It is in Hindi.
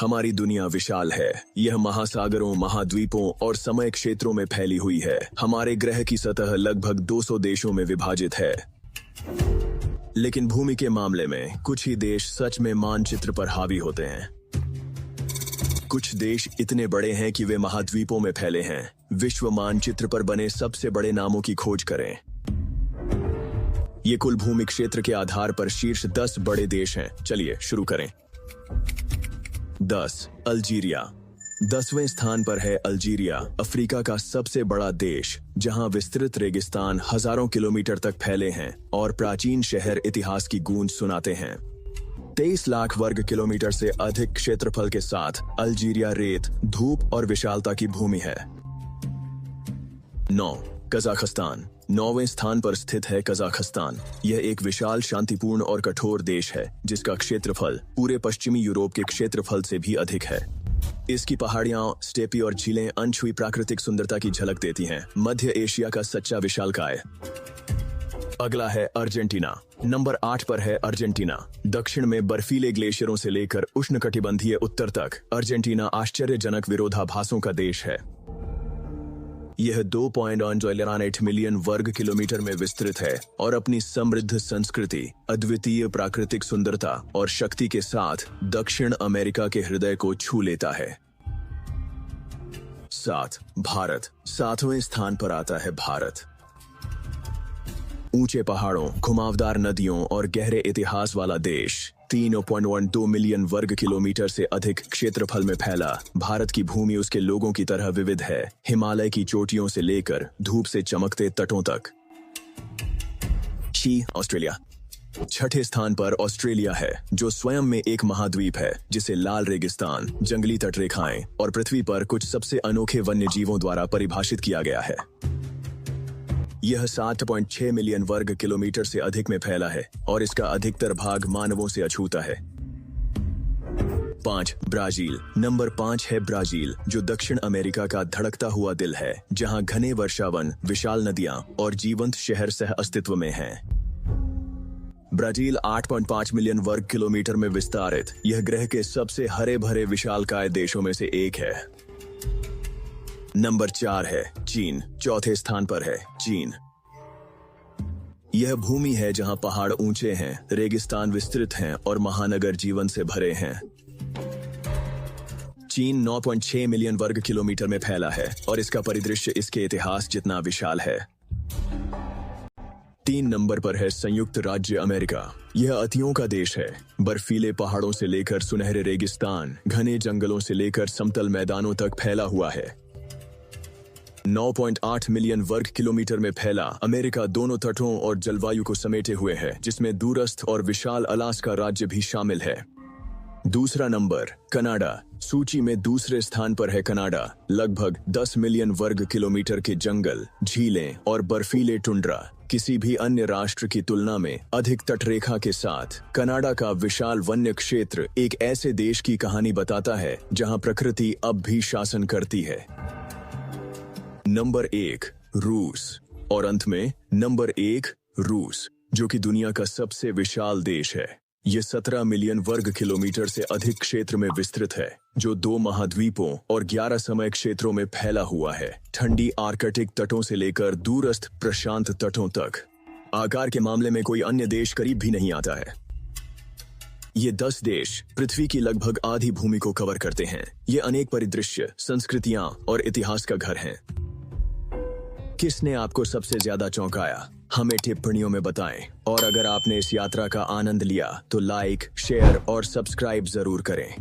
हमारी दुनिया विशाल है। यह महासागरों, महाद्वीपों और समय क्षेत्रों में फैली हुई है। हमारे ग्रह की सतह लगभग 200 देशों में विभाजित है। लेकिन भूमि के मामले में कुछ ही देश सच में मानचित्र पर हावी होते हैं। कुछ देश इतने बड़े हैं कि वे महाद्वीपों में फैले हैं। विश्व मानचित्र पर बने सबसे बड़े नामों की खोज करें। ये कुल भूमि क्षेत्र के आधार पर शीर्ष 10 बड़े देश हैं। चलिए शुरू करें। 10. अल्जीरिया। 10वें स्थान पर है अल्जीरिया, अफ्रीका का सबसे बड़ा देश, जहां विस्तृत रेगिस्तान हजारों किलोमीटर तक फैले हैं और प्राचीन शहर इतिहास की गूंज सुनाते हैं। 23 लाख वर्ग किलोमीटर से अधिक क्षेत्रफल के साथ अल्जीरिया रेत, धूप और विशालता की भूमि है। 9. कजाकिस्तान। 9वें स्थान पर स्थित है कजाकिस्तान। यह एक विशाल, शांतिपूर्ण और कठोर देश है, जिसका क्षेत्रफल पूरे पश्चिमी यूरोप के क्षेत्रफल से भी अधिक है। इसकी पहाड़ियां, स्टेपी और झीलें अनछुई प्राकृतिक सुंदरता की झलक देती हैं। मध्य एशिया का सच्चा विशालकाय। अगला है अर्जेंटीना। नंबर 8 पर है अर्जेंटीना। दक्षिण में बर्फीले ग्लेशियरों से लेकर उष्णकटिबंधीय उत्तर तक अर्जेंटीना आश्चर्यजनक विरोधाभासों का देश है। यह 2.8 मिलियन वर्ग किलोमीटर में विस्तृत है और अपनी समृद्ध संस्कृति, अद्वितीय प्राकृतिक सुंदरता और शक्ति के साथ दक्षिण अमेरिका के हृदय को छू लेता है। 7. भारत। 7वें स्थान पर आता है भारत। ऊंचे पहाड़ों, घुमावदार नदियों और गहरे इतिहास वाला देश। 3.12 मिलियन वर्ग किलोमीटर से अधिक क्षेत्रफल में फैला भारत की भूमि उसके लोगों की तरह विविध है, हिमालय की चोटियों से लेकर धूप से चमकते तटों तक। ऑस्ट्रेलिया। 6ठे स्थान पर ऑस्ट्रेलिया है, जो स्वयं में एक महाद्वीप है, जिसे लाल रेगिस्तान, जंगली तटरेखाएं और पृथ्वी पर कुछ सबसे अनोखे वन्य जीवों द्वारा परिभाषित किया गया है। यह 7.6 मिलियन वर्ग किलोमीटर से अधिक में फैला है और इसका अधिकतर भाग मानवों से अछूता है। 5. ब्राजील। नंबर 5 है ब्राजील, जो दक्षिण अमेरिका का धड़कता हुआ दिल है, जहां घने वर्षावन, विशाल नदियां और जीवंत शहर सह अस्तित्व में हैं। ब्राजील 8.5 मिलियन वर्ग किलोमीटर में विस्तारित यह ग्रह के सबसे हरे भरे विशालकाय देशों में से एक है। नंबर 4 है चीन। 4थे स्थान पर है चीन। यह भूमि है जहां पहाड़ ऊंचे हैं, रेगिस्तान विस्तृत हैं और महानगर जीवन से भरे हैं। चीन 9.6 मिलियन वर्ग किलोमीटर में फैला है और इसका परिदृश्य इसके इतिहास जितना विशाल है। 3 नंबर पर है संयुक्त राज्य अमेरिका। यह अतियों का देश है। बर्फीले पहाड़ों से लेकर सुनहरे रेगिस्तान, घने जंगलों से लेकर समतल मैदानों तक फैला हुआ है। 9.8 मिलियन वर्ग किलोमीटर में फैला अमेरिका दोनों तटों और जलवायु को समेटे हुए है, जिसमें दूरस्थ और विशाल अलास्का राज्य भी शामिल है। दूसरा नंबर कनाडा। सूची में दूसरे स्थान पर है कनाडा। लगभग 10 मिलियन वर्ग किलोमीटर के जंगल, झीलें और बर्फीले टुंड्रा किसी भी अन्य राष्ट्र की तुलना में अधिक तटरेखा के साथ कनाडा का विशाल वन्य क्षेत्र एक ऐसे देश की कहानी बताता है जहां प्रकृति अब भी शासन करती है। नंबर 1 रूस। और अंत में नंबर 1 रूस, जो कि दुनिया का सबसे विशाल देश है। ये 17 मिलियन वर्ग किलोमीटर से अधिक क्षेत्र में विस्तृत है, जो 2 महाद्वीपों और 11 समय क्षेत्रों में फैला हुआ है, ठंडी आर्कटिक तटों से लेकर दूरस्थ प्रशांत तटों तक। आकार के मामले में कोई अन्य देश करीब भी नहीं आता है। ये 10 देश पृथ्वी की लगभग आधी भूमि को कवर करते हैं। ये अनेक परिदृश्य, संस्कृतियां और इतिहास का घर हैं। किसने आपको सबसे ज्यादा चौंकाया? हमें टिप्पणियों में बताएं। और अगर आपने इस यात्रा का आनंद लिया तो लाइक, शेयर और सब्सक्राइब जरूर करें।